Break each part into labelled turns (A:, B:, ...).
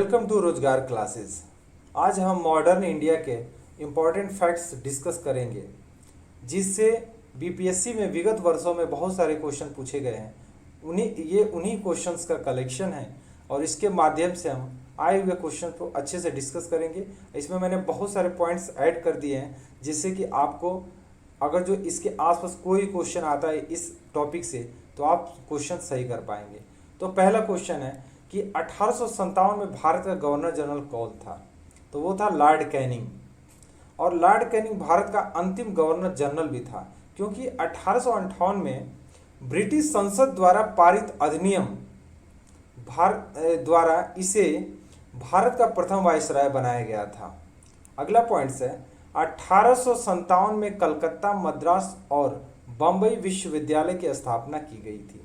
A: Welcome to रोजगार classes. आज हम मॉडर्न इंडिया के इम्पॉर्टेंट फैक्ट्स डिस्कस करेंगे, जिससे बीपीएससी में विगत वर्षों में बहुत सारे क्वेश्चन पूछे गए हैं। उन्हीं क्वेश्चंस का कलेक्शन है और इसके माध्यम से हम आए हुए क्वेश्चन को अच्छे से डिस्कस करेंगे। इसमें मैंने बहुत सारे पॉइंट्स ऐड कर दिए हैं, जिससे कि आपको अगर जो इसके आसपास कोई क्वेश्चन आता है इस टॉपिक से, तो आप क्वेश्चन सही कर पाएंगे। तो पहला क्वेश्चन है कि 1857 में भारत का गवर्नर जनरल कौन था? तो वो था लॉर्ड कैनिंग। और लॉर्ड कैनिंग भारत का अंतिम गवर्नर जनरल भी था, क्योंकि 1858 में ब्रिटिश संसद द्वारा पारित अधिनियम द्वारा इसे भारत का प्रथम वायसराय बनाया गया था। अगला पॉइंट है 1857 में कलकत्ता, मद्रास और बम्बई विश्वविद्यालय की स्थापना की गई थी।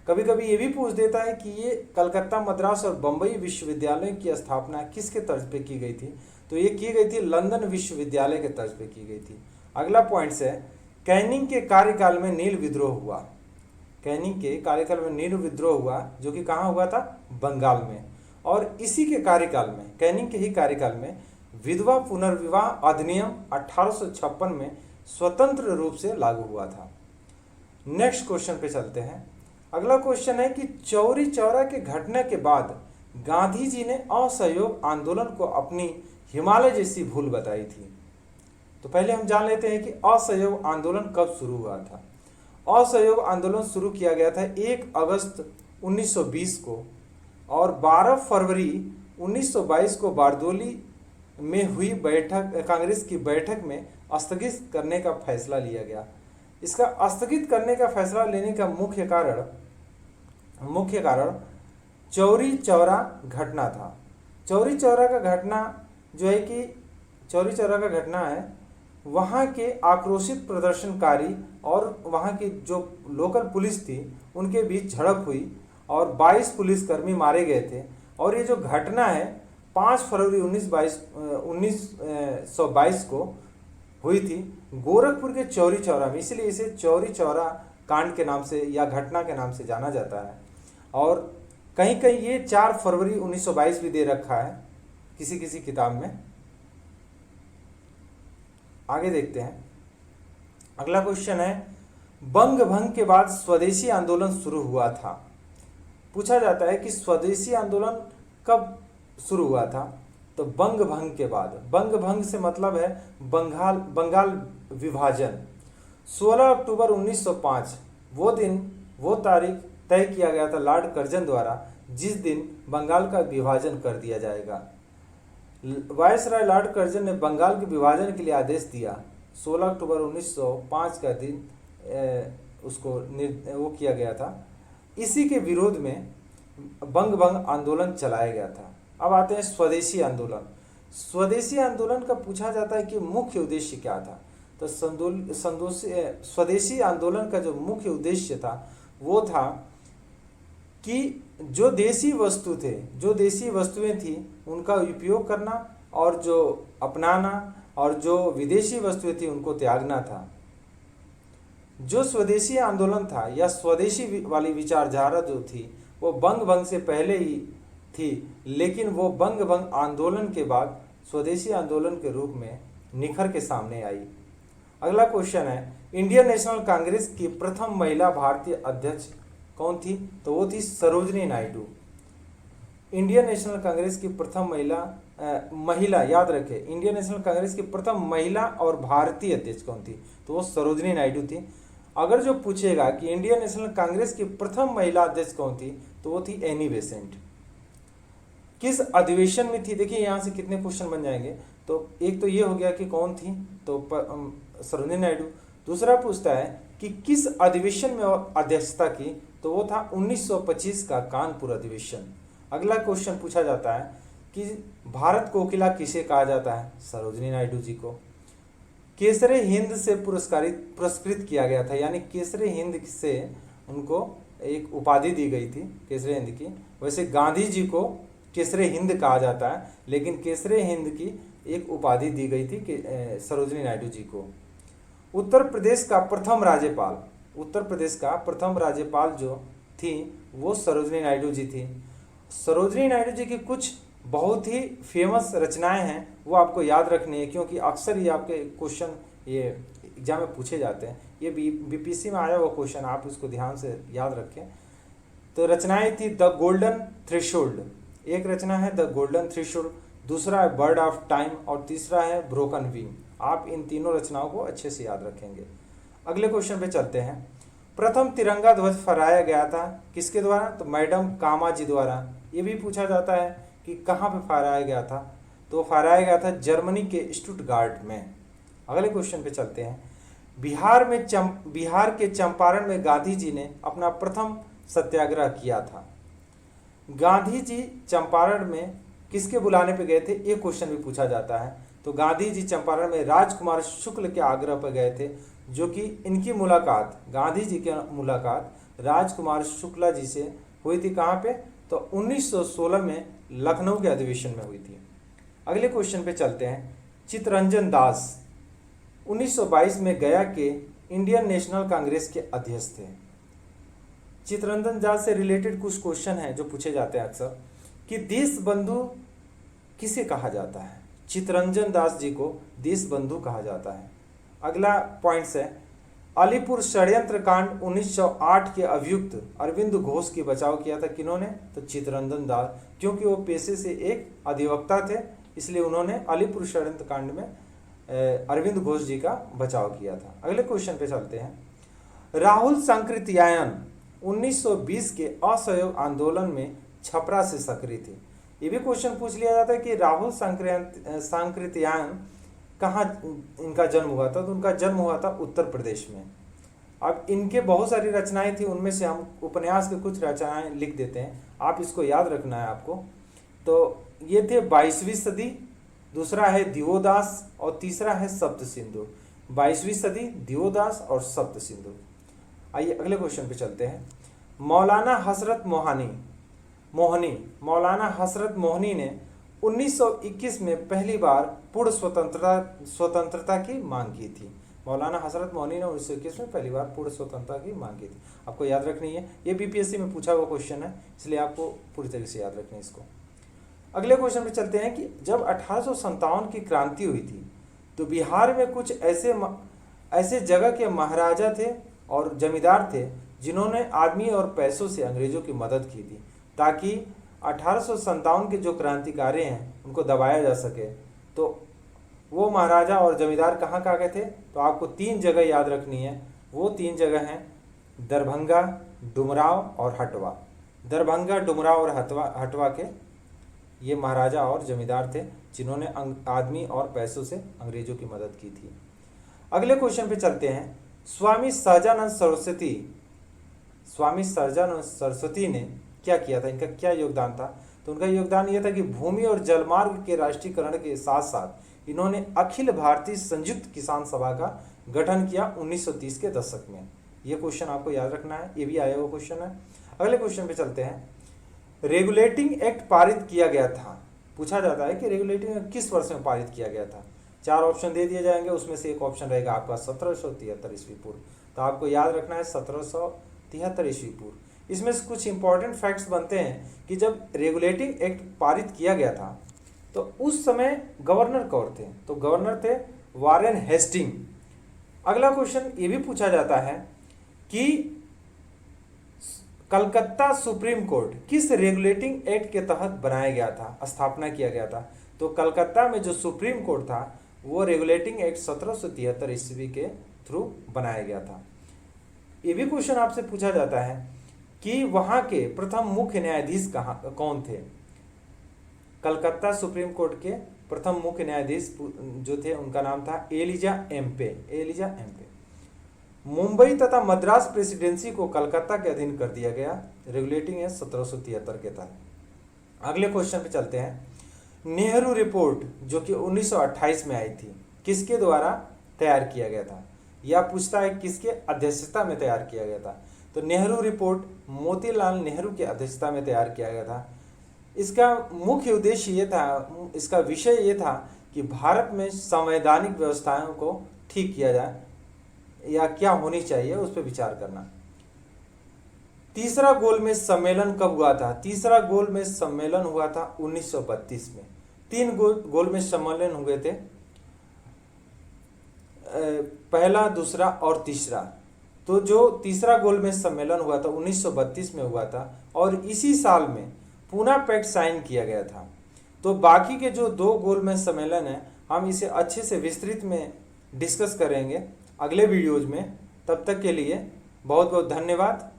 A: कभी कभी ये भी पूछ देता है कि ये कलकत्ता, मद्रास और बम्बई विश्वविद्यालय की स्थापना किसके तर्ज पे की गई थी? तो ये की गई थी लंदन विश्वविद्यालय के तर्ज पे की गई थी। अगला पॉइंट है कैनिंग के कार्यकाल में नील विद्रोह हुआ। कैनिंग के कार्यकाल में नील विद्रोह हुआ, जो कि कहाँ हुआ था? बंगाल में। और इसी के कार्यकाल में, कैनिंग के ही कार्यकाल में विधवा पुनर्विवाह अधिनियम 1856 में स्वतंत्र रूप से लागू हुआ था। नेक्स्ट क्वेश्चन पे चलते हैं। अगला क्वेश्चन है कि चौरी चौरा के घटना के बाद गांधी जी ने असहयोग आंदोलन को अपनी हिमालय जैसी भूल बताई थी। तो पहले हम जान लेते हैं कि असहयोग आंदोलन कब शुरू हुआ था। असहयोग आंदोलन शुरू किया गया था 1 अगस्त 1920 को, और 12 फरवरी 1922 को बारदोली में हुई कांग्रेस की बैठक में स्थगित करने का फैसला लिया गया। इसका स्थगित करने का फैसला लेने का मुख्य कारण चौरी चौरा घटना था। चौरी चौरा का घटना जो है कि चौरी चौरा का घटना है, वहाँ के आक्रोशित प्रदर्शनकारी और वहाँ की जो लोकल पुलिस थी उनके बीच झड़प हुई और 22 पुलिसकर्मी मारे गए थे। और ये जो घटना है 5 फरवरी 1922 को हुई थी गोरखपुर के चौरी चौरा में, इसलिए इसे चौरी चौरा कांड के नाम से या घटना के नाम से जाना जाता है। और कहीं कहीं ये 4 फरवरी 1922 भी दे रखा है किसी किसी किताब में। आगे देखते हैं। अगला क्वेश्चन है बंग भंग के बाद स्वदेशी आंदोलन शुरू हुआ था। पूछा जाता है कि स्वदेशी आंदोलन कब शुरू हुआ था? तो बंग भंग के बाद। बंग भंग से मतलब है बंगाल विभाजन। 16 अक्टूबर 1905 वो तारीख तय किया गया था लॉर्ड कर्जन द्वारा, जिस दिन बंगाल का विभाजन कर दिया जाएगा। वायसराय लॉर्ड कर्जन ने बंगाल के विभाजन के लिए आदेश दिया। 16 अक्टूबर 1905 का दिन उसको वो किया गया था। इसी के विरोध में बंग भंग आंदोलन चलाया गया था। अब आते हैं स्वदेशी आंदोलन। स्वदेशी आंदोलन का पूछा जाता है कि मुख्य उद्देश्य क्या था? तो स्वदेशी आंदोलन का जो मुख्य उद्देश्य था वो था कि जो देसी वस्तुएं थी उनका उपयोग करना और जो अपनाना, और जो विदेशी वस्तुएं थी उनको त्यागना था। जो स्वदेशी आंदोलन था या स्वदेशी वाली विचारधारा जो थी वो बंग भंग से पहले ही थी, लेकिन वो बंग भंग आंदोलन के बाद स्वदेशी आंदोलन के रूप में निखर के सामने आई। अगला क्वेश्चन है इंडियन नेशनल कांग्रेस की प्रथम महिला भारतीय अध्यक्ष कौन थी? तो वो थी सरोजनी नायडू। इंडियन नेशनल कांग्रेस की प्रथम महिला याद रखें, इंडियन नेशनल कांग्रेस की प्रथम महिला और भारतीय अध्यक्ष कौन थी? तो वो सरोजनी नायडू थी। अगर जो पूछेगा कि इंडियन नेशनल कांग्रेस की प्रथम महिला अध्यक्ष कौन थी, तो वो थी एनी बेसेंट। किस अधिवेशन में थी? देखिए यहाँ से कितने क्वेश्चन बन जाएंगे। तो एक तो ये हो गया कि कौन थी, तो सरोजिनी नायडू। दूसरा पूछता है कि किस अधिवेशन में अध्यक्षता की? तो वो था 1925 का कानपुर अधिवेशन। अगला क्वेश्चन पूछा जाता है कि भारत कोकिला किसे कहा जाता है? सरोजिनी नायडू जी को। केसरे हिंद से पुरस्कृत किया गया था, यानी केसरे हिंद से उनको एक उपाधि दी गई थी केसरे हिंद की। वैसे गांधी जी को केसरे हिंद कहा जाता है, लेकिन केसरे हिंद की एक उपाधि दी गई थी कि सरोजिनी नायडू जी को। उत्तर प्रदेश का प्रथम राज्यपाल जो थी वो सरोजिनी नायडू जी थी। सरोजिनी नायडू जी की कुछ बहुत ही फेमस रचनाएं हैं, वो आपको याद रखनी है, क्योंकि अक्सर ये आपके क्वेश्चन ये एग्जाम में पूछे जाते हैं। ये बीपीएससी में आया हुआ क्वेश्चन, आप उसको ध्यान से याद रखें। तो रचनाएं थी द गोल्डन थ्रेशोल्ड, एक रचना है द गोल्डन थ्रेशोल्ड, दूसरा है बर्ड ऑफ टाइम और तीसरा है ब्रोकन विंग। आप इन तीनों रचनाओं को अच्छे से याद रखेंगे। अगले क्वेश्चन पे चलते हैं। प्रथम तिरंगा ध्वज फहराया गया था किसके द्वारा? तो मैडम कामा जी द्वारा। ये भी पूछा जाता है कि कहाँ पे फहराया गया था, तो फहराया गया था जर्मनी के स्टुटगार्ट में। अगले क्वेश्चन पे चलते हैं। बिहार के चंपारण में गांधी जी ने अपना प्रथम सत्याग्रह किया था। गांधी जी चंपारण में किसके बुलाने पे गए थे? एक क्वेश्चन भी पूछा जाता है। तो गांधी जी चंपारण में राजकुमार शुक्ल के आग्रह पर गए थे, जो कि इनकी मुलाकात, गांधी जी की मुलाकात राजकुमार शुक्ला जी से हुई थी। कहाँ पे? तो 1916 में लखनऊ के अधिवेशन में हुई थी। अगले क्वेश्चन पे चलते हैं। चित्तरंजन दास 1922 में गया के इंडियन नेशनल कांग्रेस के अध्यक्ष थे। चित्तरंजन दास से रिलेटेड कुछ क्वेश्चन हैं जो पूछे जाते हैं अक्सर, कि देश बंधु किसे कहा जाता है? चित्तरंजन दास जी को देश बंधु कहा जाता है। अगला पॉइंट्स है, अलीपुर षड्यंत्र कांड 1908 के अभियुक्त अरविंद घोष की बचाव किया था किन्होंने? तो चित्तरंजन दास, क्योंकि वो पेशे से एक अधिवक्ता थे, इसलिए उन्होंने अलीपुर षड्यंत्र कांड में अरविंद घोष जी का बचाव किया था। अगले क्वेश्चन पे चलते हैं। राहुल सांकृत्यायन 1920 के असहयोग आंदोलन में छपरा से सक्रिय थे। ये भी क्वेश्चन पूछ लिया जाता है कि राहुल सांकृत्यायन कहाँ इनका जन्म हुआ था? तो उनका जन्म हुआ था उत्तर प्रदेश में। अब इनके बहुत सारी रचनाएं थी, उनमें से हम उपन्यास के कुछ रचनाएं लिख देते हैं, आप इसको याद रखना है आपको। तो ये थे 22वीं सदी, दूसरा है दिवोदास और तीसरा है सप्त सिंधु। 22वीं सदी, दिवोदास और सप्त सिंधु। आइए अगले क्वेश्चन पे चलते हैं। मौलाना हसरत मौलाना हसरत मोहनी ने 1921 में पहली बार पूर्ण स्वतंत्रता की मांग की थी। मौलाना हसरत मोहनी ने 1921 में पहली बार पूर्ण स्वतंत्रता की मांग की थी। आपको याद रखनी है, ये बीपीएससी में पूछा हुआ क्वेश्चन है, इसलिए आपको पूरी तरीके से याद रखनी है इसको। अगले क्वेश्चन पे चलते हैं कि जब 1857 की क्रांति हुई थी, तो बिहार में कुछ ऐसे जगह के महाराजा थे और जमींदार थे जिन्होंने आदमी और पैसों से अंग्रेजों की मदद की थी, ताकि 1857 के जो क्रांतिकारी हैं उनको दबाया जा सके। तो वो महाराजा और जमींदार कहाँ गए थे? तो आपको 3 जगह याद रखनी है। वो 3 जगह हैं दरभंगा, डुमराव और हटवा। दरभंगा, डुमराव और हटवा के ये महाराजा और जमींदार थे जिन्होंने आदमी और पैसों से अंग्रेजों की मदद की थी। अगले क्वेश्चन पे चलते हैं। स्वामी सहजानंद सरस्वती ने क्या किया था? इनका क्या योगदान था? तो उनका योगदान यह था कि भूमि और जलमार्ग के राष्ट्रीयकरण के साथ साथ इन्होंने अखिल भारतीय संयुक्त किसान सभा का गठन किया 1930 के दशक में। ये क्वेश्चन आपको याद रखना है, ये भी आया हुआ क्वेश्चन है। अगले क्वेश्चन पे चलते हैं। रेगुलेटिंग एक्ट पारित किया गया था, पूछा जाता है कि रेगुलेटिंग एक्ट किस वर्ष में पारित किया गया था? 4 ऑप्शन दे दिए जाएंगे, उसमें से एक ऑप्शन रहेगा आपका 1773 ईस्वी पूर्व। तो आपको याद रखना है 1773 ईस्वी पूर्व। इसमें से कुछ इंपॉर्टेंट फैक्ट्स बनते हैं कि जब रेगुलेटिंग एक्ट पारित किया गया था तो उस समय गवर्नर कौन थे? तो गवर्नर थे वारेन हेस्टिंग। अगला क्वेश्चन ये भी पूछा जाता है कि कलकत्ता सुप्रीम कोर्ट किस रेगुलेटिंग एक्ट के तहत बनाया गया था, स्थापना किया गया था? तो कलकत्ता में जो सुप्रीम कोर्ट था वो रेगुलेटिंग एक्ट 1773 ईस्वी के थ्रू बनाया गया था। ये भी क्वेश्चन आपसे पूछा जाता है कि वहां के प्रथम मुख्य न्यायाधीश कौन थे? कलकत्ता सुप्रीम कोर्ट के प्रथम मुख्य न्यायाधीश जो थे उनका नाम था एलिजा एम्पे। मुंबई तथा मद्रास प्रेसिडेंसी को कलकत्ता के अधीन कर दिया गया रेगुलेटिंग एक्ट 1773 के तहत। अगले क्वेश्चन पे चलते हैं। नेहरू रिपोर्ट जो कि 1928 में आई थी, किसके द्वारा तैयार किया गया था? यह पूछता है किसके अध्यक्षता में तैयार किया गया था? तो नेहरू रिपोर्ट मोतीलाल नेहरू की अध्यक्षता में तैयार किया गया था। इसका मुख्य उद्देश्य ये था, इसका विषय ये था कि भारत में संवैधानिक व्यवस्थाओं को ठीक किया जाए या क्या होनी चाहिए उस पर विचार करना। तीसरा गोलमेज सम्मेलन कब हुआ था? तीसरा गोलमेज सम्मेलन हुआ था 1932 में। तीन गोलमेज सम्मेलन हुए थे, पहला, दूसरा और तीसरा। तो जो तीसरा गोलमेज सम्मेलन हुआ था 1932 में हुआ था और इसी साल में पूना पैक्ट साइन किया गया था। तो बाकी के जो दो गोलमेज सम्मेलन हैं हम इसे अच्छे से विस्तृत में डिस्कस करेंगे अगले वीडियोज में। तब तक के लिए बहुत बहुत धन्यवाद।